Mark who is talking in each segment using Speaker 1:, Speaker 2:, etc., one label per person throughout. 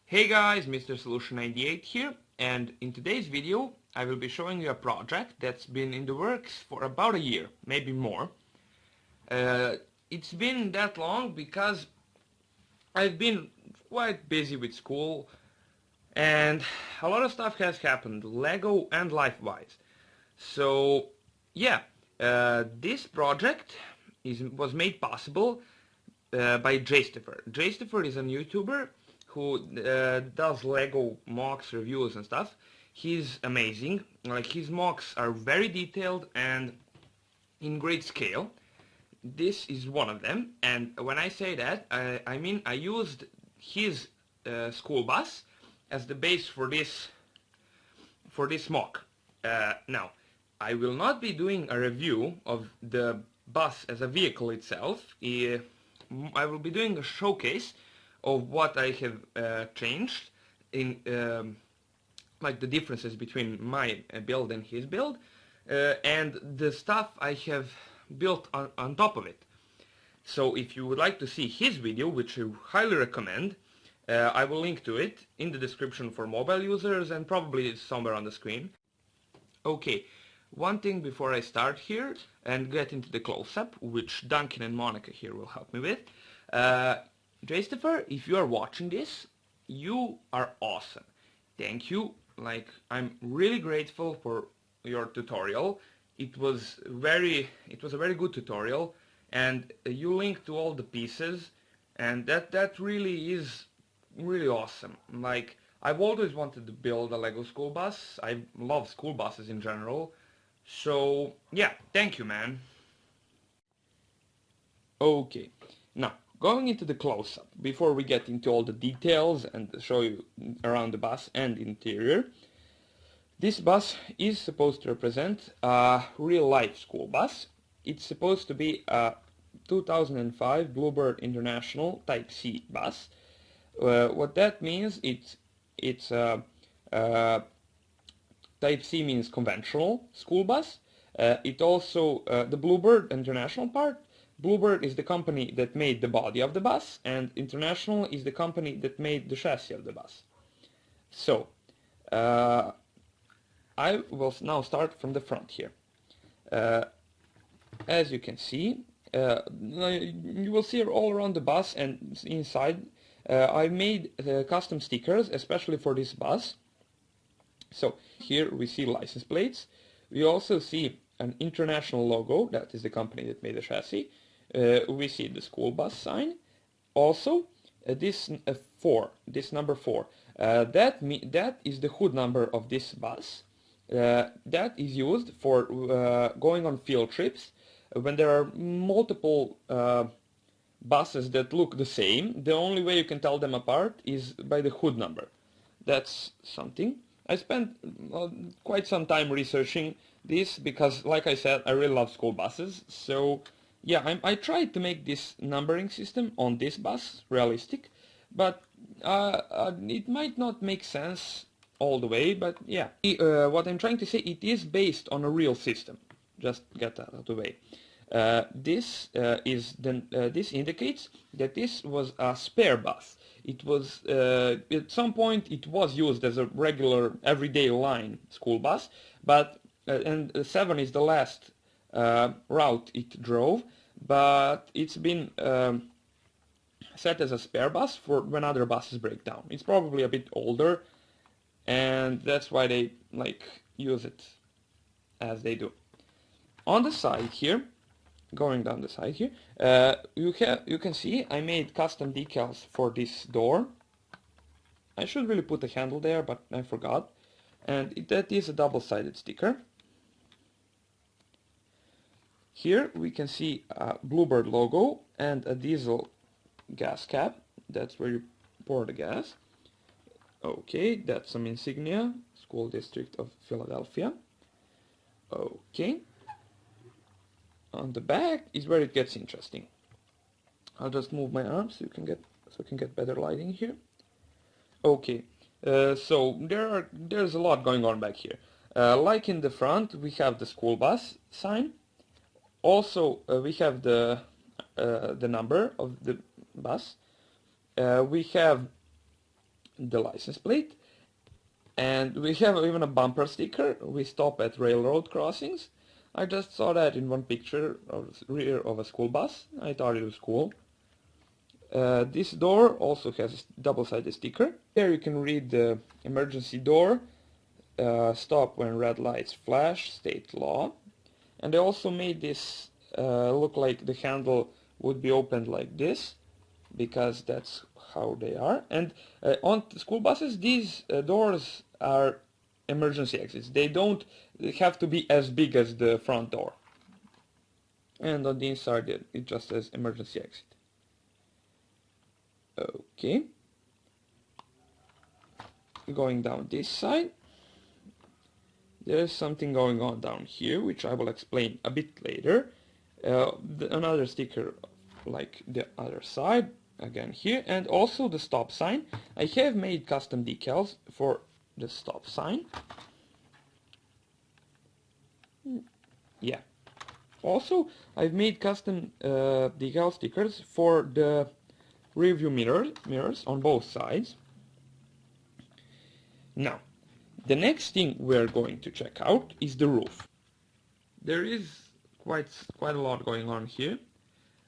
Speaker 1: Hey guys, Mr. Solution 98 here, and in today's video I will be showing you a project that's been in the works for about a year, maybe more. It's been that long because I've been quite busy with school and a lot of stuff has happened, Lego and life-wise. So yeah, this project was made possible by Jaystephers. Jaystephers is a YouTuber who does Lego mocks, reviews and stuff. He's amazing. Like, his mocks are very detailed and in great scale. This is one of them, and when I say that, I mean I used his school bus as the base for this mock. Now, I will not be doing a review of the bus as a vehicle itself. I will be doing a showcase of what I have changed in like the differences between my build and his build, and the stuff I have built on top of it. So if you would like to see his video, which I highly recommend, I will link to it in the description for mobile users and probably somewhere on the screen. Okay, one thing before I start here and get into the close-up, which Duncan and Monica here will help me with. Jaystepher, if you are watching this, you are awesome. Thank you. Like, I'm really grateful for your tutorial. It was a very good tutorial, and you linked to all the pieces, and that really is really awesome. Like, I've always wanted to build a Lego school bus. I love school buses in general. So yeah, thank you, man. Okay, now going into the close-up, before we get into all the details and show you around the bus and interior, this bus is supposed to represent a real-life school bus. It's supposed to be a 2005 Bluebird International Type C bus. What that means, it's Type C means conventional school bus. It also, the Bluebird International part, Bluebird is the company that made the body of the bus, and International is the company that made the chassis of the bus. So, I will now start from the front here. As you can see, you will see all around the bus and inside, I made custom stickers especially for this bus. So here we see license plates. We also see an international logo, that is the company that made the chassis. We see the school bus sign. Also, this number 4, that is the hood number of this bus. That is used for going on field trips when there are multiple buses that look the same. The only way you can tell them apart is by the hood number. That's something. I spent quite some time researching this because, like I said, I really love school buses. So yeah, I tried to make this numbering system on this bus realistic, but it might not make sense all the way. But yeah, what I'm trying to say, it is based on a real system. Just get that out of the way. This indicates that this was a spare bus. It was at some point it was used as a regular everyday line school bus, but and 7 is the last route it drove, but it's been set as a spare bus for when other buses break down. It's probably a bit older, and that's why they use it as they do. On the side here, going down the side here, you can see I made custom decals for this door. I should really put a handle there, but I forgot. And that is a double-sided sticker. Here we can see a Bluebird logo and a diesel gas cap. That's where you pour the gas. Okay, that's some insignia. School District of Philadelphia. Okay. On the back is where it gets interesting. I'll just move my arm so you can get better lighting here. Okay, so there's a lot going on back here. Like in the front, we have the school bus sign. Also, we have the number of the bus. We have the license plate. And we have even a bumper sticker. We stop at railroad crossings. I just saw that in one picture of the rear of a school bus. I thought it was cool. This door also has a double-sided sticker. Here you can read the emergency door, stop when red lights flash, state law. And they also made this look like the handle would be opened like this, because that's how they are. And on school buses, these doors are emergency exits. They don't have to be as big as the front door. And on the inside it just says emergency exit. Okay. Going down this side, there's something going on down here, which I will explain a bit later. Another sticker like the other side, again here, and also the stop sign. I have made custom decals for the stop sign. Yeah. Also, I've made custom decal stickers for the rearview mirrors on both sides. Now, the next thing we're going to check out is the roof. There is quite a lot going on here,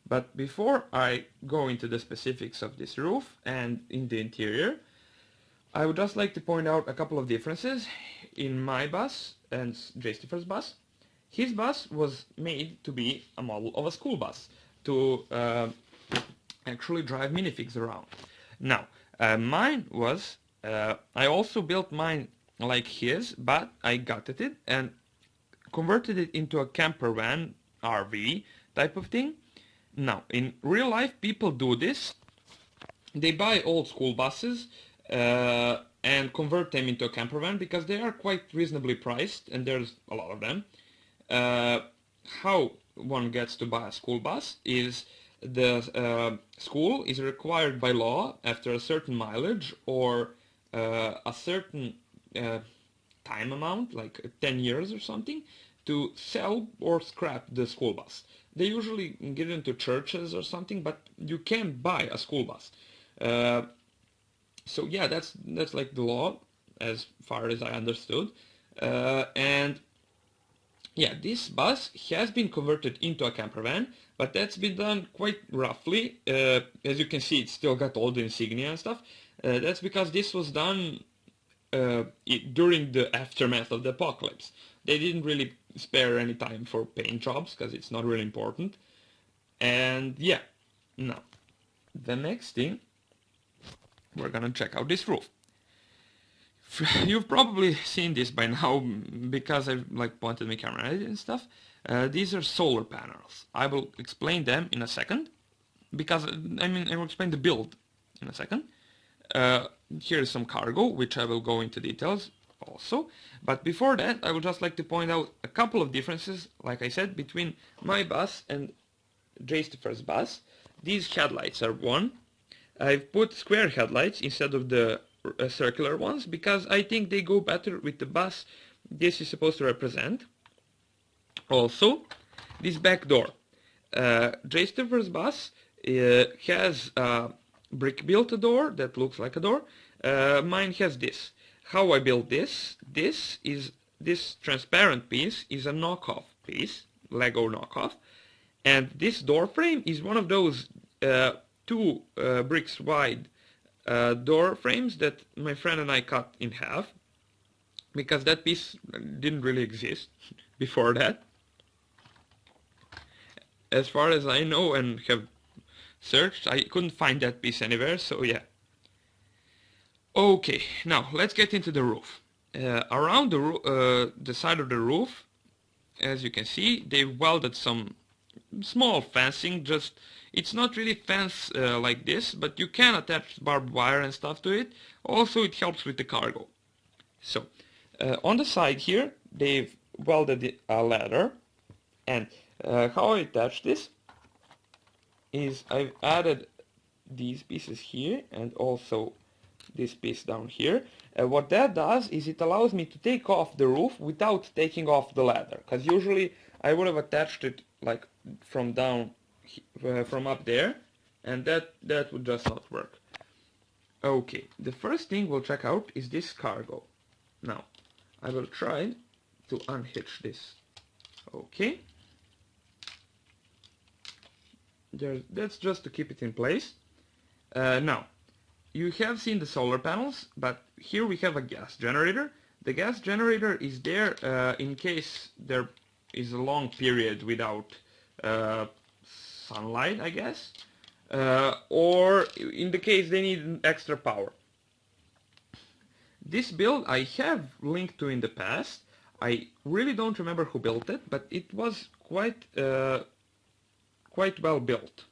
Speaker 1: but before I go into the specifics of this roof and in the interior, I would just like to point out a couple of differences in my bus and Jaystephers' bus. His bus was made to be a model of a school bus, to actually drive minifigs around. Now, mine was, I also built mine like his, but I gutted it and converted it into a camper van, RV type of thing. Now, in real life, people do this. They buy old school buses and convert them into a camper van because they are quite reasonably priced, and there's a lot of them. How one gets to buy a school bus is the school is required by law after a certain mileage or a certain time amount, like 10 years or something, to sell or scrap the school bus. They usually give them to churches or something, but you can buy a school bus. So yeah, that's like the law as far as I understood. And yeah, this bus has been converted into a camper van, but that's been done quite roughly. As you can see, it's still got all the insignia and stuff. That's because this was done during the aftermath of the apocalypse. They didn't really spare any time for paint jobs because it's not really important. And yeah, now the next thing, we're gonna check out this roof. You've probably seen this by now because I've like pointed my camera at it and stuff. These are solar panels. I will explain them in a second, because I will explain the build in a second. Here is some cargo, which I will go into details also. But before that, I would just like to point out a couple of differences, like I said, between my bus and Jaystephers' bus. These headlights are one. I've put square headlights instead of the circular ones because I think they go better with the bus this is supposed to represent. Also, this back door. Jaystephers' bus has a brick-built door that looks like a door. Mine has this. How I built this transparent piece is a knockoff piece, Lego knockoff, and this door frame is one of those 2 bricks wide door frames that my friend and I cut in half, because that piece didn't really exist before that, as far as I know and have searched. I couldn't find that piece anywhere, so yeah. Okay, now let's get into the roof. Around the side of the roof, as you can see, they welded some small fencing. Just, it's not really fence like this, but you can attach barbed wire and stuff to it. Also, it helps with the cargo. So, on the side here, they've welded a ladder, and how I attach this is I've added these pieces here and also this piece down here. What that does is it allows me to take off the roof without taking off the ladder, because usually I would have attached it like from down from up there, and that would just not work. Okay, the first thing we'll check out is this cargo. Now, I will try to unhitch this. Okay. That's just to keep it in place. Now, you have seen the solar panels, but here we have a gas generator. The gas generator is there in case there is a long period without sunlight, I guess, or in the case they need extra power. This build I have linked to in the past. I really don't remember who built it, but it was quite well built.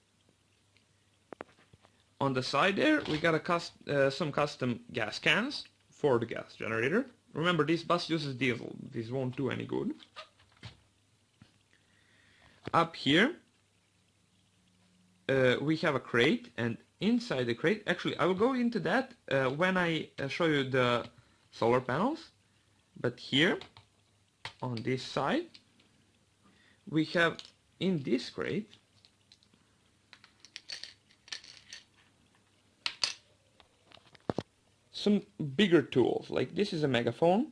Speaker 1: On the side there, we got some custom gas cans for the gas generator. Remember, this bus uses diesel. This won't do any good. Up here, we have a crate, and inside the crate, actually, I will go into that when I show you the solar panels. But here, on this side, we have in this crate some bigger tools. Like this is a megaphone,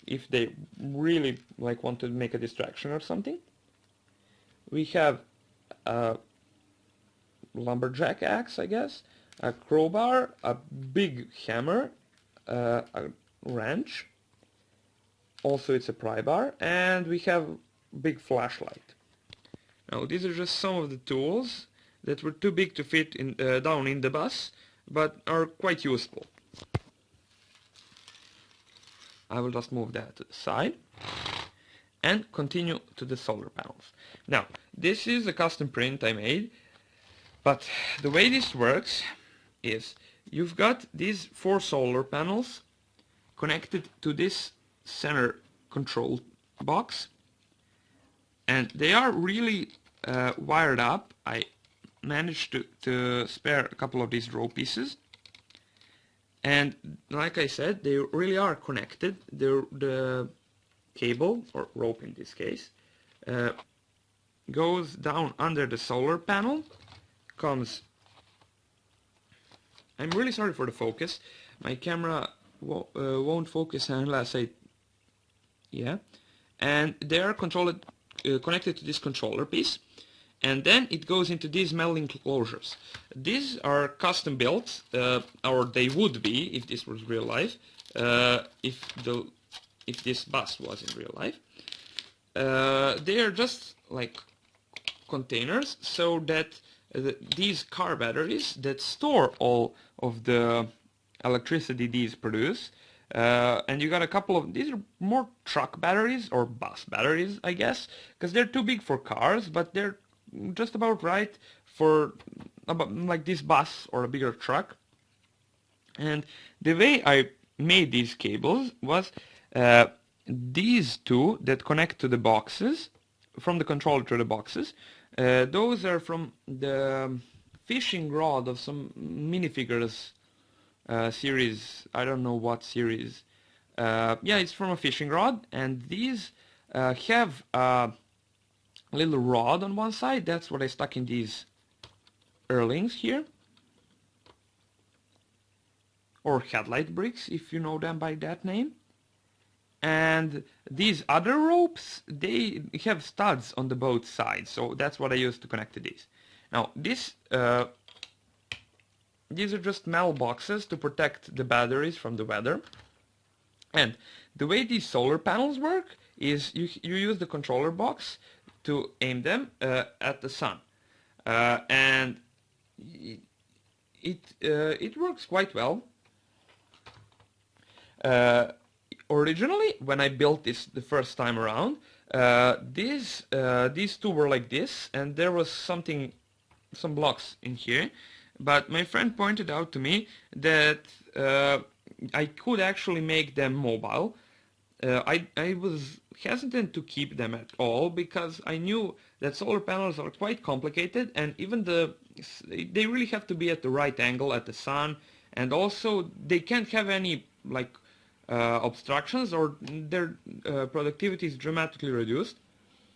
Speaker 1: if they really want to make a distraction or something. We have a lumberjack axe, I guess, a crowbar, a big hammer, a wrench. Also, it's a pry bar, and we have a big flashlight. Now, these are just some of the tools that were too big to fit down in the bus, but are quite useful. I will just move that to the side and continue to the solar panels. Now, this is a custom print I made, but the way this works is you've got these 4 solar panels connected to this center control box, and they are really wired up. I managed to spare a couple of these row pieces. And like I said, they really are connected. The cable, or rope in this case, goes down under the solar panel, comes... I'm really sorry for the focus. My camera won't focus unless I... Yeah. And they are connected to this controller piece. And then it goes into these metal enclosures. These are custom built, or they would be if this was real life, if this bus was in real life. They are just like containers, so that these car batteries that store all of the electricity these produce, and you got a couple of, these are more truck batteries or bus batteries, I guess, because they're too big for cars, but they're just about right for like this bus or a bigger truck. And the way I made these cables was these two that connect to the boxes, from the controller to the boxes, those are from the fishing rod of some minifigures series. I don't know what series. Yeah, it's from a fishing rod, and these have a little rod on one side. That's what I stuck in these earlings here, or headlight bricks if you know them by that name. And these other ropes, they have studs on the both sides, so that's what I used to connect to these. Now these are just mailboxes to protect the batteries from the weather. And the way these solar panels work is you use the controller box to aim them at the sun, and it works quite well. Originally, when I built this the first time around, these two were like this, and there was some blocks in here. But my friend pointed out to me that I could actually make them mobile. I was hesitant to keep them at all because I knew that solar panels are quite complicated, and even they really have to be at the right angle at the sun, and also they can't have any like obstructions, or their productivity is dramatically reduced.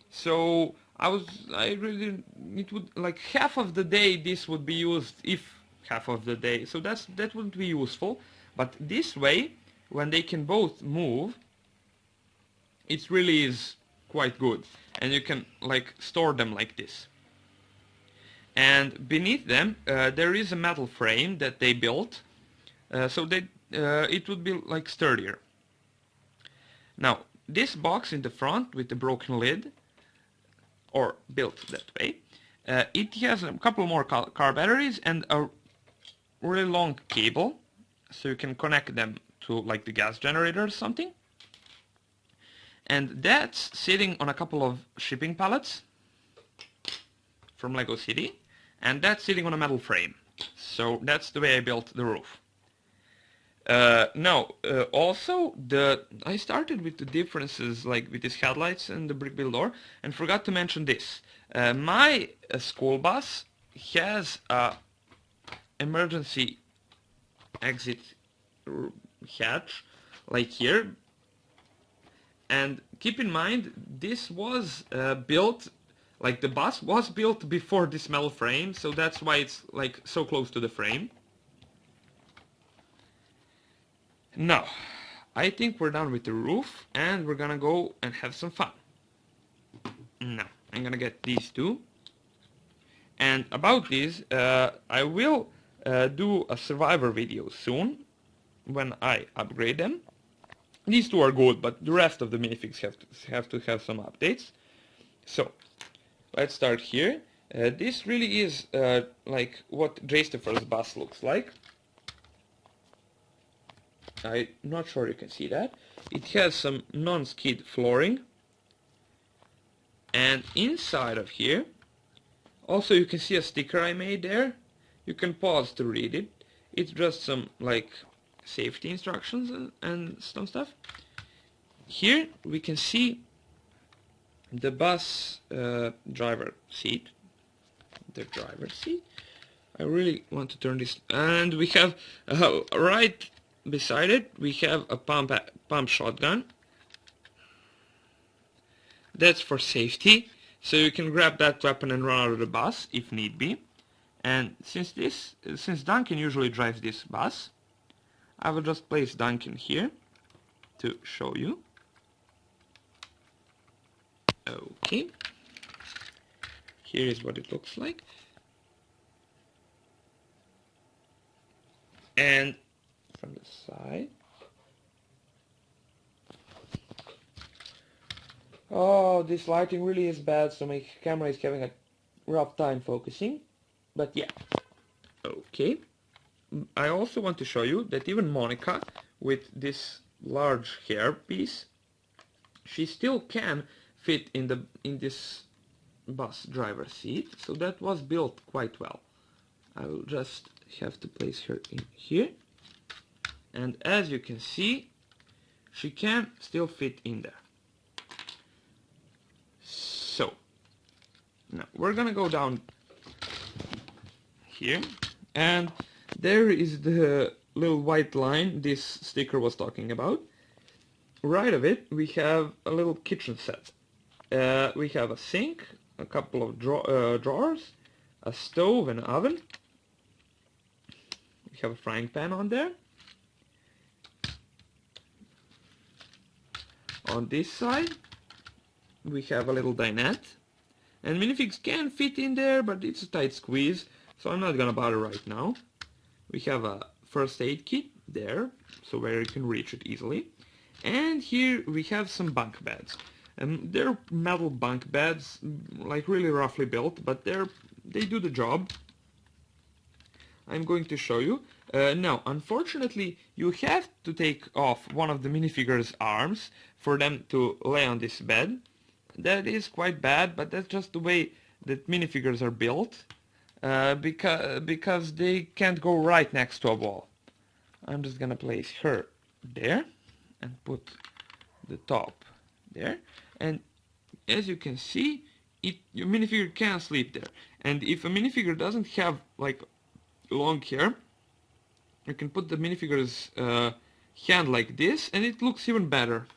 Speaker 1: So it would, like, half of the day this would be used if half of the day, so that would be useful. But this way, when they can both move, it really is quite good, and you can like store them like this. And beneath them there is a metal frame that they built, so that it would be like sturdier. Now this box in the front with the broken lid, or built that way, it has a couple more car batteries and a really long cable, so you can connect them to like the gas generator or something. And that's sitting on a couple of shipping pallets from Lego City, and that's sitting on a metal frame. So that's the way I built the roof. Also I started with the differences like with these headlights and the brick build door, and forgot to mention this. My school bus has a emergency exit hatch like here, and keep in mind this was built, like the bus was built before this metal frame, so that's why it's like so close to the frame. Now, I think we're done with the roof, and we're gonna go and have some fun. Now, I'm gonna get these two. And about these, I will do a survivor video soon, when I upgrade them. These two are good, but the rest of the minifigs have to have some updates. So, let's start here. This really is like what Jaystephers bus looks like. I'm not sure you can see that. It has some non-skid flooring, and inside of here also you can see a sticker I made there. You can pause to read it. It's just some like safety instructions and some stuff. Here we can see the bus driver seat. The driver's seat. I really want to turn this, and we have right beside it we have a pump shotgun. That's for safety, so you can grab that weapon and run out of the bus if need be. And since Duncan usually drives this bus, I will just place Duncan here to show you. Okay, here is what it looks like. And from the side, oh, this lighting really is bad, so my camera is having a rough time focusing, but yeah. Okay, I also want to show you that even Monica, with this large hair piece, she still can fit in this bus driver seat, so that was built quite well. I will just have to place her in here, and as you can see, she can still fit in there. So now we're gonna go down here, and there is the little white line this sticker was talking about. Right of it we have a little kitchen set. We have a sink, a couple of drawers, a stove and an oven. We have a frying pan on there. On this side we have a little dinette, and minifigs can fit in there, but it's a tight squeeze, so I'm not gonna bother right now. We have a first aid kit there, so where you can reach it easily. And here we have some bunk beds. They're metal bunk beds, like really roughly built, but they do the job. I'm going to show you. Now, unfortunately, you have to take off one of the minifigure's arms for them to lay on this bed. That is quite bad, but that's just the way that minifigures are built, because they can't go right next to a wall. I'm just gonna place her there and put the top there, and as you can see, your minifigure can sleep there. And if a minifigure doesn't have like long hair, you can put the minifigure's hand like this, and it looks even better.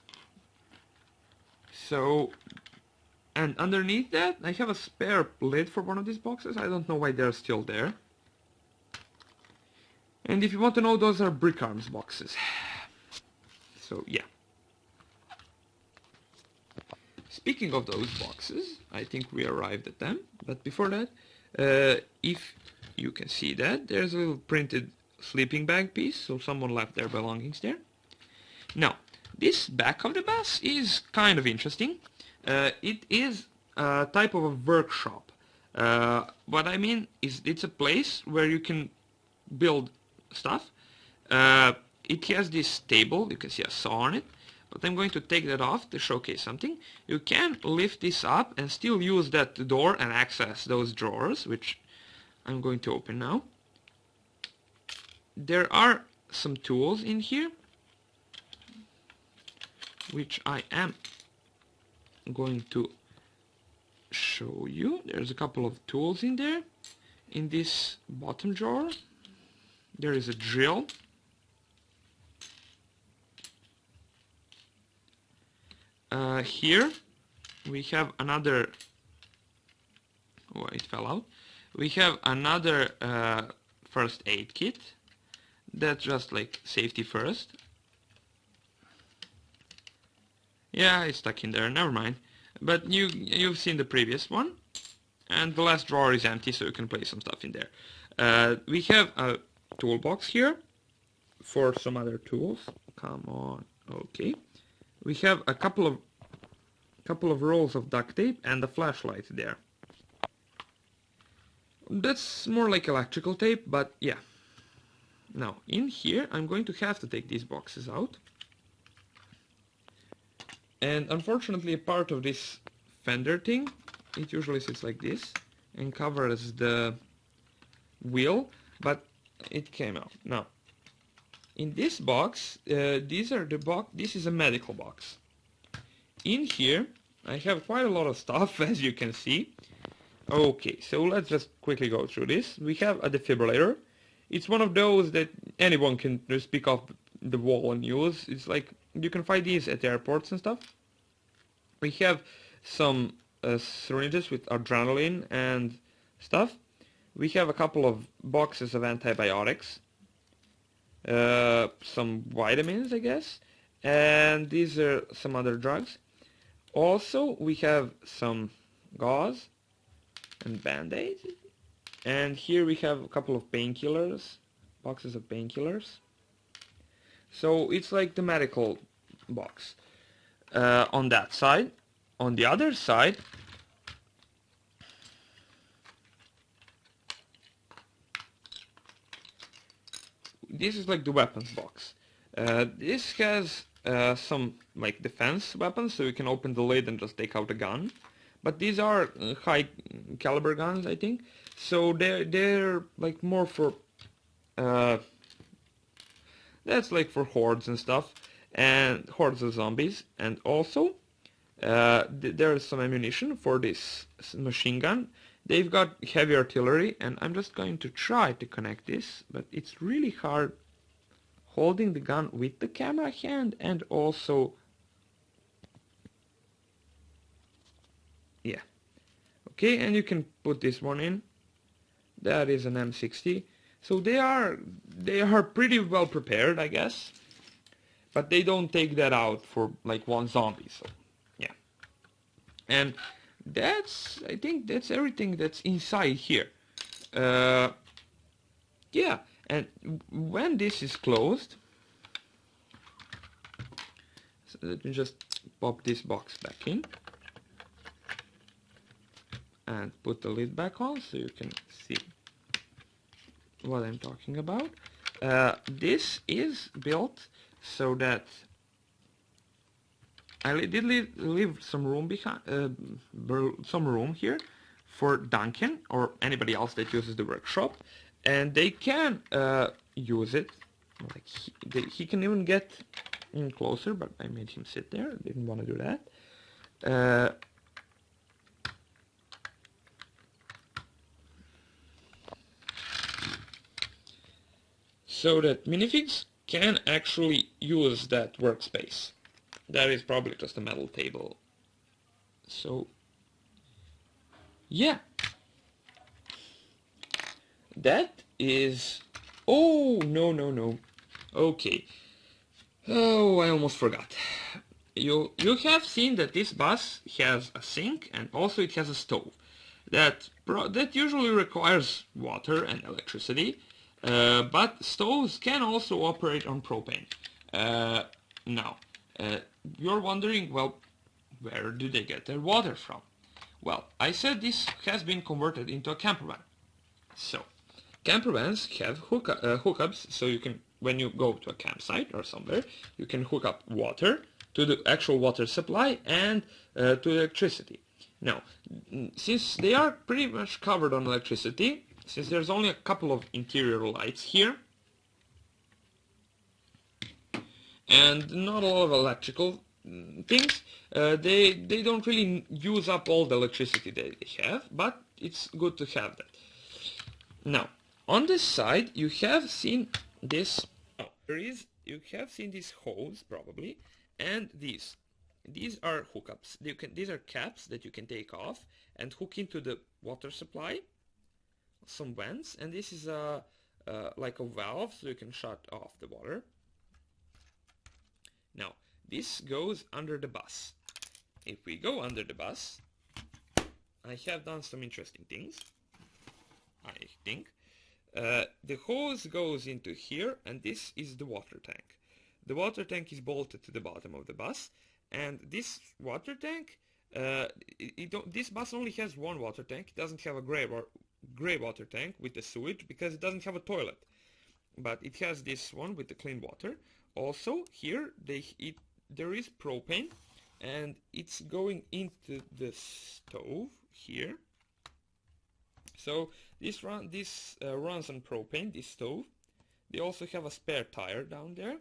Speaker 1: So, and underneath that I have a spare lid for one of these boxes. I don't know why they're still there. And if you want to know, those are brick arms boxes. So yeah. Speaking of those boxes, I think we arrived at them. But before that, if you can see that, there's a little printed sleeping bag piece, so someone left their belongings there. Now, this back of the bus is kind of interesting. It is a type of a workshop. What I mean is it's a place where you can build stuff. It has this table, you can see a saw on it, but I'm going to take that off to showcase something. You can lift this up and still use that door and access those drawers, which I'm going to open now. There are some tools in here, which I am going to show you. There's a couple of tools in there. In this bottom drawer, there is a drill. Here we have another, oh, it fell out. We have another first aid kit. That's just like safety first. Yeah, it's stuck in there, never mind. But you've seen the previous one. And the last drawer is empty, so you can place some stuff in there. We have a toolbox here for some other tools. Come on, okay. We have a couple of rolls of duct tape and a flashlight there. That's more like electrical tape, but yeah. Now, in here, I'm going to have to take these boxes out. And unfortunately, a part of this fender thing, it usually sits like this and covers the wheel, but it came out. Now, in this box, this is a medical box. In here, I have quite a lot of stuff, as you can see. Okay, so let's just quickly go through this. We have a defibrillator. It's one of those that anyone can just pick off the wall and use. It's like, you can find these at airports and stuff. We have some syringes with adrenaline and stuff. We have a couple of boxes of antibiotics. Some vitamins, I guess, and these are some other drugs. Also, we have some gauze and band-aids, and here we have a couple of painkillers, boxes of painkillers. So it's like the medical box on that side. On the other side, this is like the weapons box. This has some like defense weapons, so you can open the lid and just take out a gun. But these are high caliber guns, I think. So they're like more for that's like for hordes and stuff, and hordes of zombies. And also there is some ammunition for this machine gun. They've got heavy artillery, and I'm just going to try to connect this, but it's really hard holding the gun with the camera hand and also, yeah. Okay, and you can put this one in. That is an M60. So they are pretty well prepared, I guess. But they don't take that out for like one zombie, so yeah. And I think that's everything that's inside here. Yeah, and when this is closed, so let me just pop this box back in and put the lid back on so you can see what I'm talking about. This is built so that I did leave some room behind, some room here for Duncan or anybody else that uses the workshop, and they can use it. Like he can even get in closer, but I made him sit there. Didn't want to do that. So that minifigs can actually use that workspace. That is probably just a metal table. So, yeah. That is Oh, no, no, no. Okay. Oh, I almost forgot. You have seen that this bus has a sink and also it has a stove. That usually requires water and electricity, but stoves can also operate on propane. Uh, now, uh, you're wondering, well, where do they get their water from? Well, I said this has been converted into a camper van. So, camper vans have hookups, so you can, when you go to a campsite or somewhere, you can hook up water to the actual water supply and to electricity. Now, since they are pretty much covered on electricity, since there's only a couple of interior lights here, and not a lot of electrical things, they don't really use up all the electricity that they have, but it's good to have that. Now, on this side, you have seen this. Oh, you have seen this hose probably, and these. These are hookups. These are caps that you can take off and hook into the water supply. Some vents, and this is like a valve, so you can shut off the water. Now, this goes under the bus. If we go under the bus, I have done some interesting things, I think. The hose goes into here, and this is the water tank. The water tank is bolted to the bottom of the bus, and this water tank, this bus only has one water tank. It doesn't have a gray water tank with the sewage because it doesn't have a toilet. But it has this one with the clean water. Also, here there is propane, and it's going into the stove here. So this runs on propane, this stove. They also have a spare tire down there.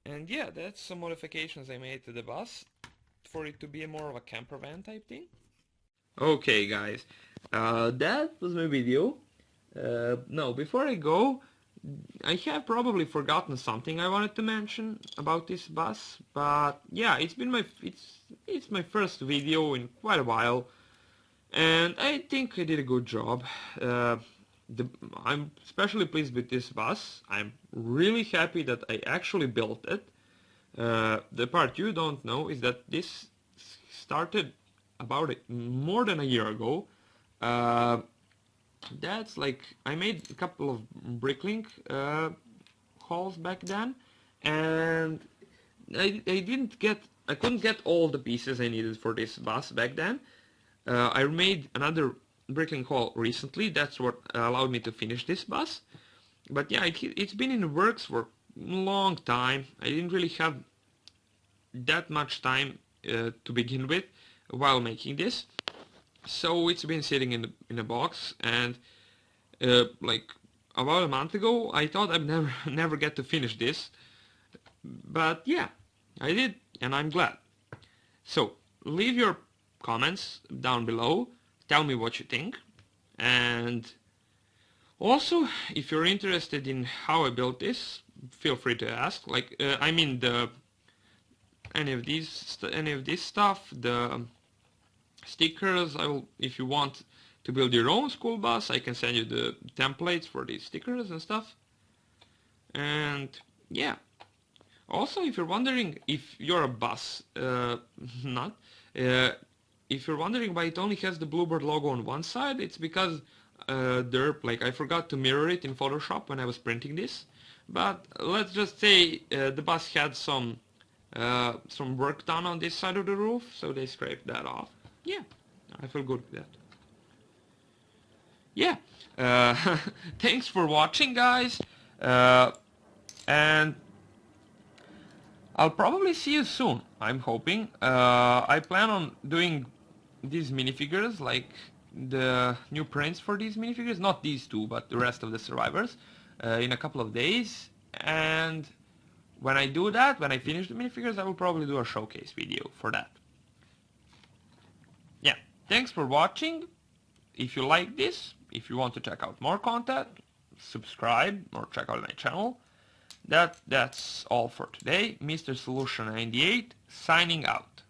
Speaker 1: And yeah, that's some modifications I made to the bus for it to be more of a camper van type thing. Okay guys, that was my video. No, before I go, I have probably forgotten something I wanted to mention about this bus, but yeah, it's my first video in quite a while, and I think I did a good job. I'm especially pleased with this bus. I'm really happy that I actually built it. The part you don't know is that this started about more than a year ago. That's like, I made a couple of bricklink hauls back then, and I couldn't get all the pieces I needed for this bus back then. I made another bricklink haul recently. That's what allowed me to finish this bus. But yeah, it's been in the works for a long time. I didn't really have that much time to begin with while making this. So it's been sitting in a box, and like about a month ago I thought I'd never get to finish this, but yeah, I did, and I'm glad. So leave your comments down below, tell me what you think, and also if you're interested in how I built this, feel free to ask. Like I mean any of this stuff, the stickers, if you want to build your own school bus, I can send you the templates for these stickers and stuff. And yeah, also if you're wondering if you're a bus nut, if you're wondering why it only has the Bluebird logo on one side, it's because I forgot to mirror it in Photoshop when I was printing this. But let's just say the bus had some work done on this side of the roof, so they scraped that off. Yeah, I feel good with that. Yeah, thanks for watching, guys, and I'll probably see you soon, I'm hoping. I plan on doing these minifigures, like the new prints for these minifigures, not these two, but the rest of the survivors, in a couple of days. And when I do that, when I finish the minifigures, I will probably do a showcase video for that. Yeah, thanks for watching. If you like this, if you want to check out more content, subscribe or check out my channel. That's all for today. Mr. Solution 98 signing out.